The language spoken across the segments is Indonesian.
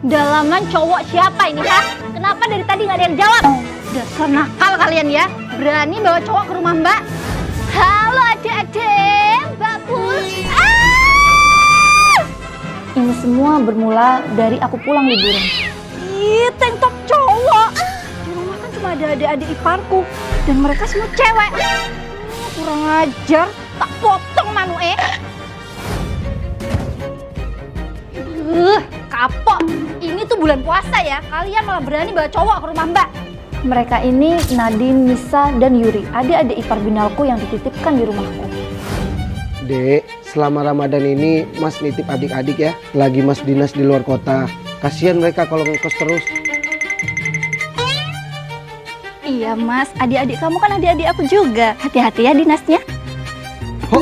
Dalaman cowok siapa ini, ha? Kenapa dari tadi nggak ada yang jawab? Dasar nakal kalian ya. Berani bawa cowok ke rumah Mbak. Halo adik-adik, Mbak Pul. Ini semua bermula dari aku pulang liburan. Ih, tank top cowok. Di rumah kan cuma ada adik-adik iparku. Dan mereka semua cewek. Kurang ajar. Tak potong Manue. Kapok. Ini tuh bulan puasa ya. Kalian malah berani bawa cowok ke rumah Mbak. Mereka ini Nadine, Nisa, dan Yuri, adik-adik ipar binalku yang dititipkan di rumahku. Dek, selama Ramadan ini Mas nitip adik-adik ya. Lagi Mas dinas di luar kota. Kasihan mereka kalau ngekos terus. Iya Mas, adik-adik kamu kan adik-adik aku juga. Hati-hati ya dinasnya. Ho,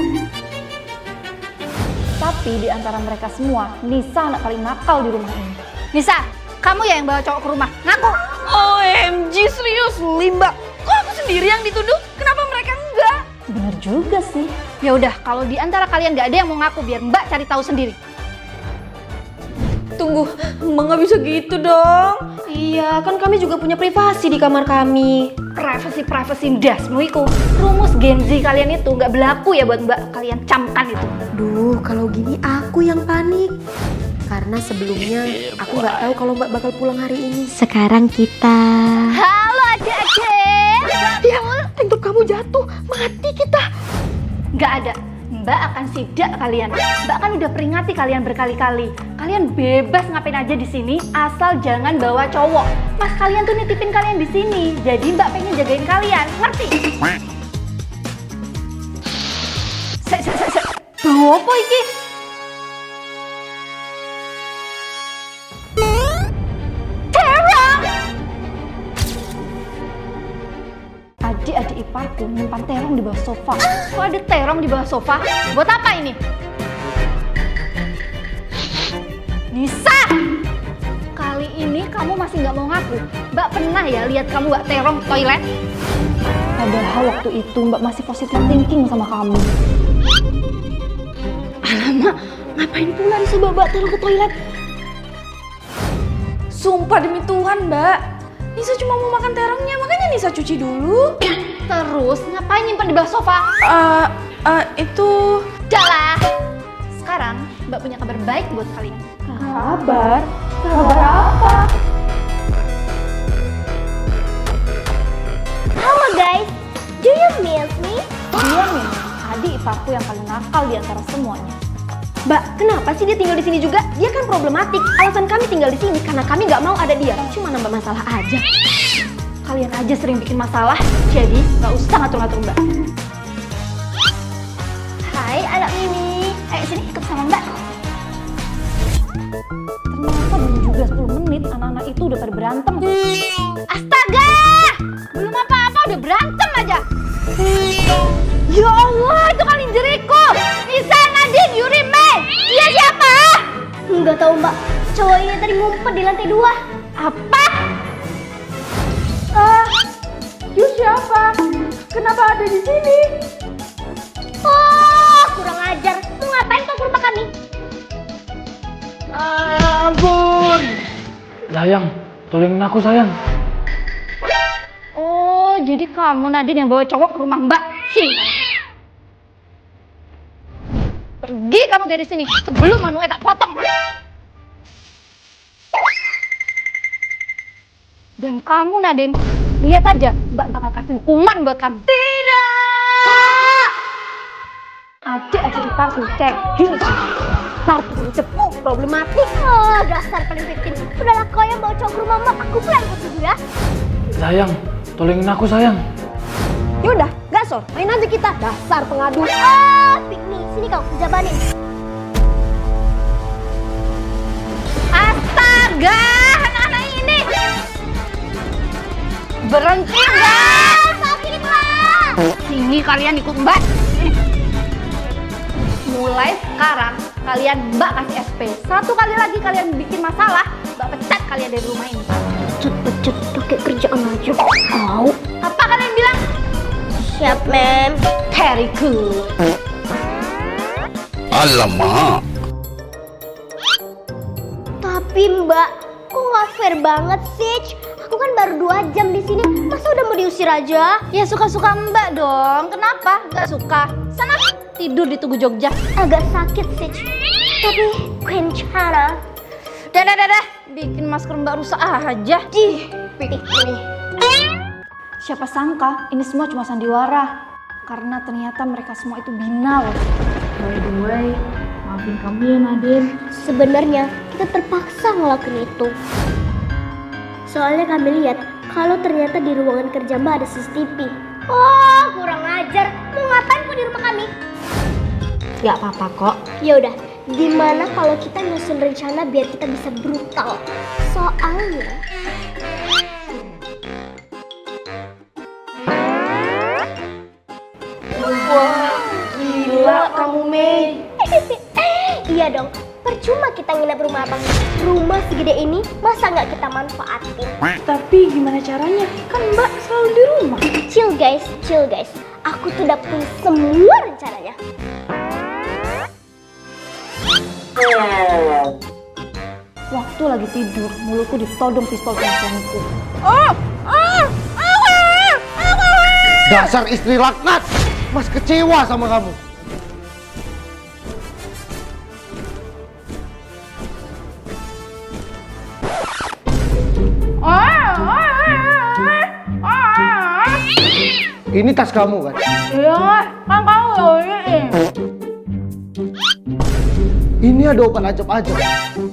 Tapi di antara mereka semua, Nisa anak paling nakal di rumah ini. Nisa, kamu ya yang bawa cowok ke rumah. Ngaku. OMG, serius Mbak. Kok aku sendiri yang dituduh? Kenapa mereka enggak? Bener juga sih. Ya udah, kalau di antara kalian nggak ada yang mau ngaku, biar Mbak cari tahu sendiri. Tunggu, Mbak nggak bisa gitu dong. Iya, kan kami juga punya privasi di kamar kami. Privacy dasmu iku. Rumus Gen Z kalian itu nggak berlaku ya buat Mbak kalian camkan itu. Duh, kalau gini aku yang panik. Karena sebelumnya aku nggak tahu kalau Mbak bakal pulang hari ini. Sekarang kita... Halo adik-adik. Ya, tank top kamu jatuh. Mati kita. Nggak ada. Mbak akan sidak kalian. Mbak kan udah peringati kalian berkali-kali. Kalian bebas ngapain aja di sini, asal jangan bawa cowok. Mas kalian tuh nitipin kalian di sini. Jadi Mbak pengen jagain kalian, ngerti? Bawa apa iki? Adik-adik iparku nyimpan terong di bawah sofa. Kok ada terong di bawah sofa? Buat apa ini? Nisa! Kali ini kamu masih nggak mau ngaku. Mbak pernah ya lihat kamu bawa terong ke toilet? Padahal waktu itu Mbak masih positive thinking sama kamu. Alamak, ngapain pula Nisa bawa terong ke toilet? Sumpah demi Tuhan, Mbak. Nisa cuma mau makan terongnya, makanya Nisa cuci dulu. Terus ngapain nyimpan di bawah sofa? Itu... Jalah! Sekarang Mbak punya kabar baik buat kalian. Kabar? Kabar apa? Halo guys, do you miss me? Dia nih, adik iparku yang paling nakal di antara semuanya. Mbak, kenapa sih dia tinggal di sini juga? Dia kan problematik. Alasan kami tinggal di sini karena kami nggak mau ada dia. Cuma nambah masalah aja. Kalian aja sering bikin masalah, jadi nggak usah ngatur-ngatur Mbak. Hai anak Mimi, ayo sini ikut sama Mbak. Ternyata belum juga 10 menit, anak-anak itu udah pada berantem. Astaga! Belum apa-apa udah berantem aja. Ya Allah, itu kalian jeriku. Nisa, Nadine, Yuri, Mei. Dia siapa? Nggak tahu Mbak. Cowok ini tadi ngumpet di lantai 2. Apa? You siapa? Kenapa ada di sini? Oh, kurang ajar. Mau ngapain kau ke rumah kami? Ampun. Sayang, tolongin aku sayang. Oh, jadi kamu Nadine yang bawa cowok ke rumah Mbak. Sini. Pergi kamu dari sini sebelum Manue tak potong. Dan kamu Nadine, lihat aja Mbak bakal kasih hukuman buat kamu. Tidak. Adik-adik iparku cek. Satu cepu problematik. Oh, dasar paling victim. Udahlah kau yang bawa cowok ke rumah Mbak. Aku pulang ikut dulu ya. Sayang, tolongin aku sayang. Yaudah, gasor. Main aja kita. Dasar pengadu. Pikmi, sini kau jabanin. Astaga, anak-anak ini. Berhenti enggak? Sakitlah. Sini kalian ikut Mbak. Mulai sekarang kalian Mbak kasih SP. Satu kali lagi kalian bikin masalah, Mbak pecat kalian dari rumah ini. Pecut, pakai kerjaan aja. Mau? Apa kalian bilang? Siap, Mem. Very good. Alamak. Tapi Mbak, Kok nggak fair banget sih? Aku kan baru 2 jam di sini, masa udah mau diusir aja? Ya suka-suka Mbak dong. Kenapa? Gak suka. Sana tidur di Tugu Jogja. Agak sakit sih. Tapi Queen Chana. Dah. Bikin masker Mbak rusak aja. Ini. Siapa sangka ini semua cuma sandiwara. Karena ternyata mereka semua itu binal. By the way, maafin kami ya Nadine. Sebenarnya kita terpaksa ngelakuin itu. Soalnya kami lihat kalau ternyata di ruangan kerja Mbak ada CCTV. Oh, kurang ajar. Mau ngapain kok di rumah kami? Gak apa-apa kok. Ya udah, gimana kalau kita nyusun rencana biar kita bisa brutal? Soalnya Gila kamu Mei. iya dong, percuma kita nginep rumah abang. Rumah segede ini, masa nggak kita manfaatin? Tapi gimana caranya? Kan Mbak selalu di rumah. Chill guys. Aku tuh udah punya semua rencananya. Waktu lagi tidur, mulutku ditodong pistol sama suamiku. Dasar istri laknat. Mas kecewa sama kamu. Ini tas kamu kan? Iya, kan kamu yang Ini ada obat ajab-ajab.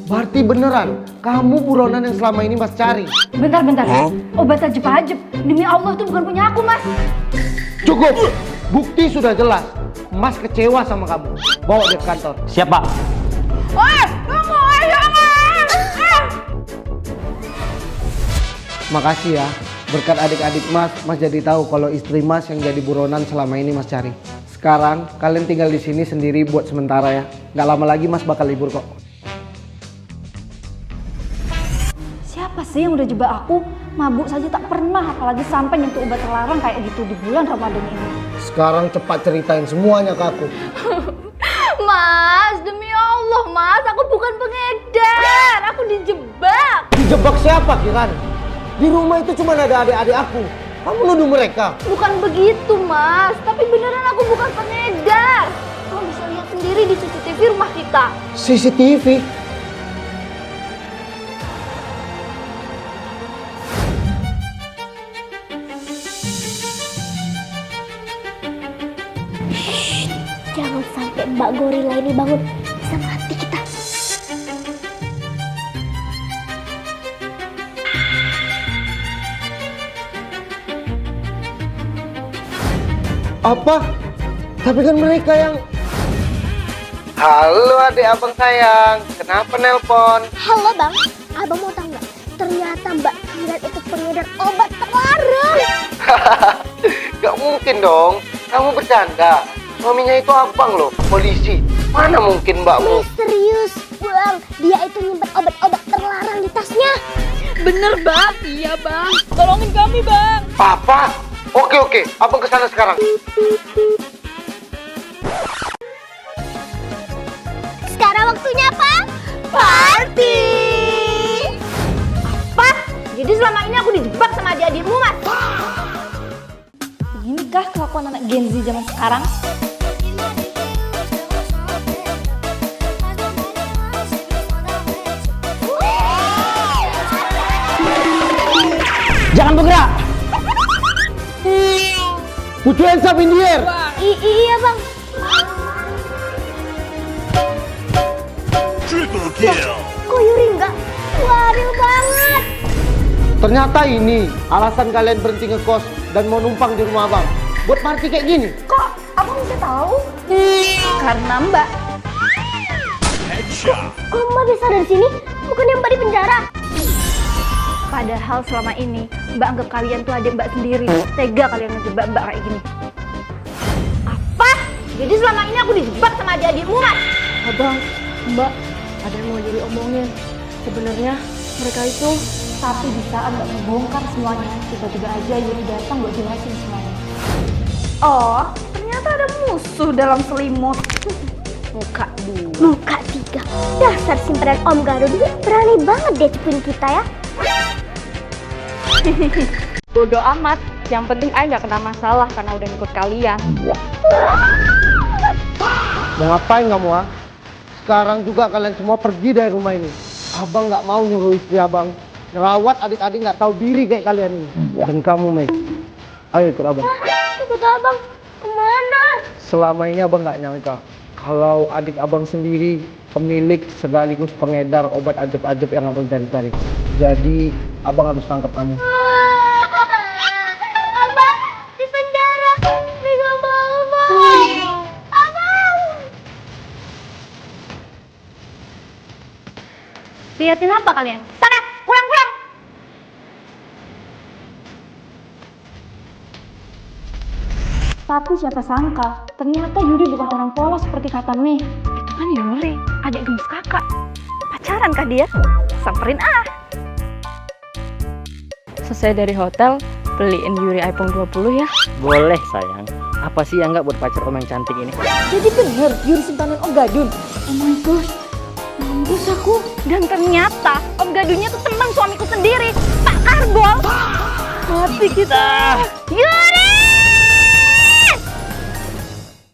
Berarti beneran kamu buronan yang selama ini Mas cari. Bentar. Obat ajeb-ajeb. Demi Allah itu bukan punya aku, Mas. Cukup. Bukti sudah jelas. Mas kecewa sama kamu. Bawa dia ke kantor. Siap, Pak. Makasih ya. Berkat adik-adik Mas jadi tahu kalau istri Mas yang jadi buronan selama ini Mas cari. Sekarang kalian tinggal di sini sendiri buat sementara ya. Gak lama lagi Mas bakal libur kok. Siapa sih yang udah jebak aku? Mabuk saja tak pernah, apalagi sampai nyentuh obat terlarang kayak gitu di bulan Ramadan ini. Sekarang cepat ceritain semuanya ke aku. Mas, demi Allah Mas, aku bukan pengedar. Aku dijebak. Dijebak siapa Kiran? Di rumah itu cuma ada adik-adik aku. Kamu nuduh mereka? Bukan begitu Mas, tapi beneran aku bukan pengedar. Kamu bisa lihat sendiri di CCTV rumah kita. CCTV? Jangan sampai Mbak Gorila ini bangun, bisa mati kita. Apa? Tapi kan mereka yang... Halo adik abang sayang, kenapa nelpon? Halo bang, abang mau tahu nggak? Ternyata Mbak Kiran itu pengedar obat terlarang. Gak mungkin dong, kamu bercanda. Suaminya itu abang loh, polisi. Mana mungkin mbakmu? Serius bang, dia itu nyimpen obat-obat terlarang di tasnya. Bener Bang, iya Bang. Tolongin kami Bang. Papa? Oke, abang kesana sekarang. Sekarang waktunya apa? Party! Apa? Jadi selama ini aku dijebak sama adik-adikmu Mas? Beginikah kelakuan anak Gen Z zaman sekarang? Jangan bergerak! Put your hands up in the air! Iya bang. Kok Yuri enggak? Waduh banget. Ternyata ini alasan kalian berhenti ngekos dan mau numpang di rumah abang. Buat party kayak gini. Kok abang bisa tahu? Karena Mbak. Kok Mbak bisa dari sini? Bukannya Mbak di penjara? Padahal selama ini Mbak anggap kalian tuh adik Mbak sendiri. Tega kalian ngejebak Mbak kayak gini. Apa? Jadi selama ini aku dijebak sama adik-adikmu Mas? Abang, Mbak, ada yang mau jadi omongin. Sebenarnya mereka itu... Tapi di saat Mbak membongkar semuanya, tiba-tiba aja Yuri datang buat jelasin semuanya. Oh, ternyata ada musuh dalam selimut. Muka 2. Muka 3. Dasar simpenan Om Garud ini berani banget deh cepuin kita ya. Bodoh amat. Yang penting Ai nggak kena masalah karena udah ikut kalian. Mau ngapain kamu, ah? Sekarang juga kalian semua pergi dari rumah ini. Abang nggak mau nyuruh istri abang ngerawat adik-adik nggak tahu diri kayak kalian ini. Dan kamu, Mei, ayo ikut abang. Ikut abang kemana? Selama ini abang nggak nyangka kalau adik abang sendiri pemilik sekaligus pengedar obat ajab-ajab yang abang cari-cari. Jadi abang harus tangkap kamu. Abang di penjara. Nggak mau, Bang. Abang. Liatin apa kalian? Sana, pulang. Tapi siapa sangka, ternyata Yuri bukan orang polos seperti kata Mei. Itu kan Yuri, adik gemes kakak. Pacaran kah dia? Samperin ah. Selesai dari hotel, beliin Yuri iPhone 20 ya. Boleh sayang. Apa sih yang nggak buat pacar om yang cantik ini? Jadi bener, Yuri simpanan Om Gadun. Oh my gosh, mampus aku. Dan ternyata Om Gadunnya tuh teman suamiku sendiri, Pak Karbol. Mati kita. Yuri!